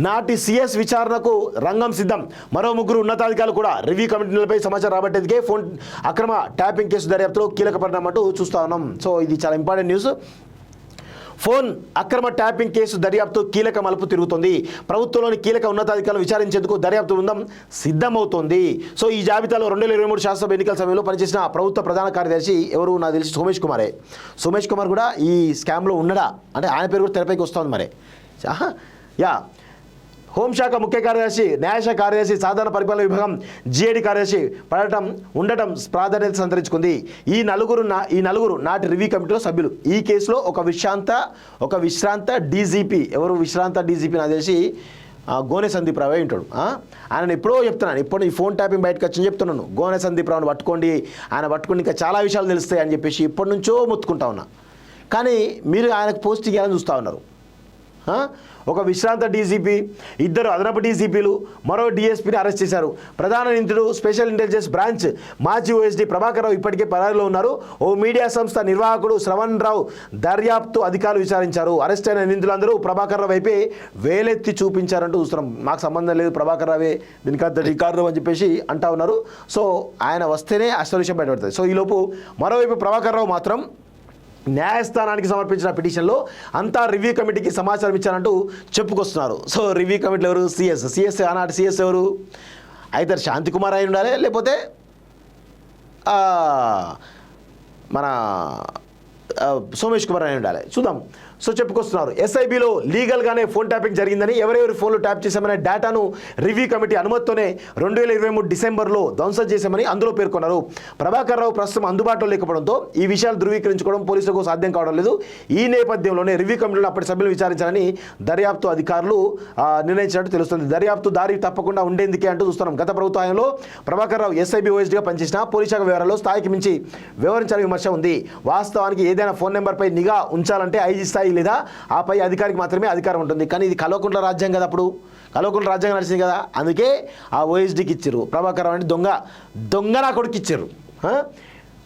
నాటి సిఎస్ విచారణకు రంగం సిద్ధం. మరో ముగ్గురు ఉన్నతాధికారులు కూడా రివ్యూ కమిటీలపై సమాచారం రాబట్టేందుకే ఫోన్ అక్రమ ట్యాపింగ్ కేసు దర్యాప్తులో కీలక పరిణామం అంటూ చూస్తా ఉన్నాం. సో ఇది చాలా ఇంపార్టెంట్ న్యూస్. ఫోన్ అక్రమ ట్యాపింగ్ కేసు దర్యాప్తు కీలక మలుపు తిరుగుతోంది. ప్రభుత్వంలోని కీలక ఉన్నతాధికారులు విచారించేందుకు దర్యాప్తు బృందం సిద్ధమవుతోంది. సో ఈ జాబితాలో 2023 శాసనసభ ఎన్నికల సమయంలో పనిచేసిన ప్రభుత్వ ప్రధాన కార్యదర్శి ఎవరు నాకు తెలిసి సోమేష్ కుమారే. సోమేష్ కుమార్ కూడా ఈ స్కామ్లో ఉన్నాడా అంటే ఆయన పేరు కూడా తెరపైకి వస్తుంది మరి. యా, హోంశాఖ ముఖ్య కార్యదర్శి, న్యాయశాఖ కార్యదర్శి, సాధారణ పరిపాలన విభాగం జీఏడీ కార్యదర్శి ఉండటం ప్రాధాన్యత సంతరించుకుంది. ఈ నలుగురు నాటి రివ్యూ కమిటీలో సభ్యులు. ఈ కేసులో ఒక విశ్రాంత డీజీపీ, ఎవరు విశ్రాంత డీజీపీ నాకు తెలిసి గోనె సందీప్ రావు ఉంటాడు. ఆయన ఎప్పుడో చెప్తున్నాను, ఇప్పుడు ఈ ఫోన్ ట్యాపింగ్ బయటకు వచ్చి చెప్తున్నాను, గోనె సందీప్ రావుని పట్టుకోండి, ఆయన పట్టుకుని ఇంకా చాలా విషయాలు తెలుస్తాయి అని చెప్పేసి ఇప్పటి నుంచో మొత్తుకుంటా ఉన్నా. కానీ మీరు ఆయనకు పోస్ట్ ఇవ్వాలని చూస్తూ ఉన్నారు. ఒక విశ్రాంత డీజీపీ, ఇద్దరు అదనపు డీజీపీలు, మరో డీఎస్పీని అరెస్ట్ చేశారు. ప్రధాన నిందితుడు స్పెషల్ ఇంటెలిజెన్స్ బ్రాంచ్ మాజీ ఓఎస్డీ ప్రభాకర్ రావు ఇప్పటికే పరారీలో ఉన్నారు. ఓ మీడియా సంస్థ నిర్వాహకుడు శ్రవణ్ రావు దర్యాప్తు అధికారులు విచారించారు. అరెస్ట్ అయిన నిందితులందరూ ప్రభాకర్ రావు వైపే వేలెత్తి చూపించారంటూ చూస్తున్నాం. మాకు సంబంధం లేదు, ప్రభాకర్ రావే దీనికి అంత రికార్డు అని చెప్పేసి అంటా ఉన్నారు. సో ఆయన వస్తేనే అసలు విషయం బయటపడుతుంది. సో ఈలోపు మరోవైపు ప్రభాకర్ రావు మాత్రం న్యాయస్థానానికి సమర్పించిన పిటిషన్లో అంతా రివ్యూ కమిటీకి సమాచారం ఇచ్చారంటూ చెప్పుకొస్తున్నారు. సో రివ్యూ కమిటీలో ఎవరు? సిఎస్ ఆనాటి సిఎస్ ఎవరు? అయితే శాంతికుమార్ అయి ఉండాలి, లేకపోతే మన సోమేష్ కుమార్ అయి ఉండాలి. చూద్దాం. సో చెప్పుకొస్తున్నారు ఎస్ఐబిలో లీగల్గానే ఫోన్ ట్యాపింగ్ జరిగిందని, ఎవరెవరి ఫోన్లు ట్యాప్ చేశామనే డేటాను రివ్యూ కమిటీ అనుమతితోనే 2023 డిసెంబర్లో ధ్వంసం చేశామని అందులో పేర్కొన్నారు. ప్రభాకర్ రావు ప్రస్తుతం అందుబాటులో లేకపోవడంతో ఈ విషయాలు ధృవీకరించుకోవడం పోలీసులకు సాధ్యం కావడం లేదు. ఈ నేపథ్యంలోనే రివ్యూ కమిటీలో అప్పటి సభ్యులు విచారించాలని దర్యాప్తు అధికారులు నిర్ణయించినట్టు తెలుస్తుంది. దర్యాప్తు దారి తప్పకుండా ఉండేందుకే అంటూ చూస్తున్నాం. గత ప్రభుత్వ హయాంలో ప్రభాకర్ రావు ఎస్ఐబి ఓఎస్డీగా పనిచేసిన పోలీస్ శాఖ వివరాల్లో స్థాయికి మించి వివరించాలని విమర్శ ఉంది. వాస్తవానికి ఏదైనా ఫోన్ నెంబర్పై నిఘా ఉంచాలంటే ఐజీ స్థాయి లేదా ఆ పై అధికారికి మాత్రమే అధికారం ఉంటుంది. కానీ ఇది కల్వకుంట్ల రాజ్యం కదా, అప్పుడు కల్వకుంట్ల రాజ్యాంగం నడిచింది కదా, అందుకే ఆ ఓఎస్డీకి ఇచ్చారు. ప్రభాకర్ రావు అంటే దొంగ నా కొడుకు ఇచ్చారు.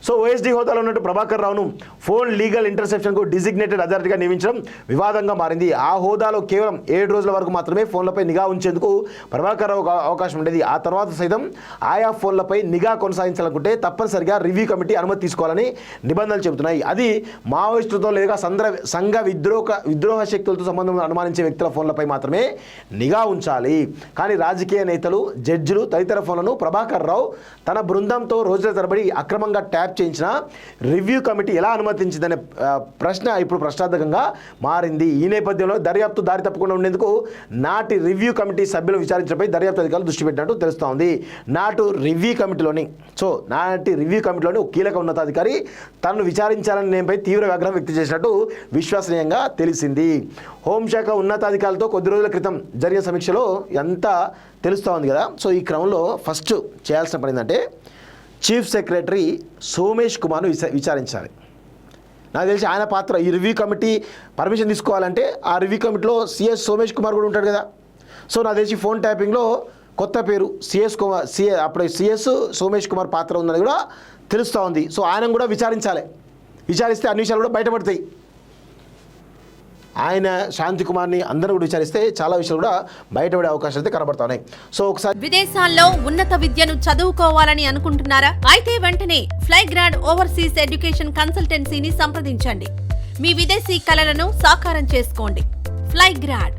సో ఓఎస్డీ హోదాలో ఉన్నట్టు ప్రభాకర్ రావును ఫోన్ లీగల్ ఇంటర్సెప్షన్కు డిజిగ్నేటెడ్ అథారిటీగా నియమించడం వివాదంగా మారింది. ఆ హోదాలో కేవలం 7 రోజుల వరకు మాత్రమే ఫోన్లపై నిఘా ఉంచేందుకు ప్రభాకర్ రావు అవకాశం ఉండేది. ఆ తర్వాత సైతం ఆయా ఫోన్లపై నిఘా కొనసాగించాలనుకుంటే తప్పనిసరిగా రివ్యూ కమిటీ అనుమతి తీసుకోవాలని నిబంధనలు చెబుతున్నాయి. అది మావోయిస్టులతో లేదా సంఘ విద్రోహ శక్తులతో సంబంధం అనుమానించే వ్యక్తుల ఫోన్లపై మాత్రమే నిఘా ఉంచాలి. కానీ రాజకీయ నేతలు, జడ్జిలు తదితర ఫోన్లను ప్రభాకర్ రావు తన బృందంతో రోజుల తరబడి అక్రమంగా ట్యాప్ చేయించిన రివ్యూ కమిటీ ఎలా అనుమతించిందనే ప్రశ్న ఇప్పుడు ప్రశ్నార్థకంగా మారింది. ఈ నేపథ్యంలో దర్యాప్తు దారి తప్పకుండా ఉండేందుకు నాటి రివ్యూ కమిటీ సభ్యులు విచారించడంపై దర్యాప్తు అధికారులు దృష్టి పెట్టినట్టు తెలుస్తోంది. నాటి రివ్యూ కమిటీలోని ఒక కీలక ఉన్నతాధికారి తనను విచారించాలని నేపై తీవ్ర ఆగ్రహం వ్యక్తం చేసినట్టు విశ్వసనీయంగా తెలిసింది. హోంశాఖ ఉన్నతాధికారులతో కొద్ది రోజుల క్రితం జరిగిన సమీక్షలో ఎంత తెలుస్తూ ఉంది కదా. సో ఈ క్రమంలో ఫస్ట్ చేయాల్సిన పని ఏంటంటే చీఫ్ సెక్రటరీ సోమేష్ కుమార్ను విచారించాలి. నాకు తెలిసి ఆయన పాత్ర ఈ రివ్యూ కమిటీ పర్మిషన్ తీసుకోవాలంటే ఆ రివ్యూ కమిటీలో సిఎస్ సోమేష్ కుమార్ కూడా ఉంటాడు కదా. సో నాకు తెలిసి ఫోన్ ట్యాపింగ్లో కొత్త పేరు అప్పుడు సిఎస్ సోమేష్ కుమార్ పాత్ర ఉందని కూడా తెలుస్తూ ఉంది. సో ఆయన కూడా విచారించాలి. విచారిస్తే అన్ని విషయాలు కూడా బయటపడతాయి. ఆయన శాంతికుమార్ని అందరూ కూడా విచారిస్తే చాలా విషయాలు కూడా బయటపడే అవకాశాలు అయితే కనబడుతున్నాయి. సో ఒకసారి విదేశాల్లో ఉన్నత విద్యను చదువుకోవాలని అనుకుంటున్నారా? అయితే వెంటనే ఫ్లైగ్రాడ్ ఓవర్సీస్ ఎడ్యుకేషన్ కన్సల్టెన్సీని సంప్రదించండి. మీ విదేశీ కలలను సాకారం చేసుకోండి. ఫ్లైగ్రాడ్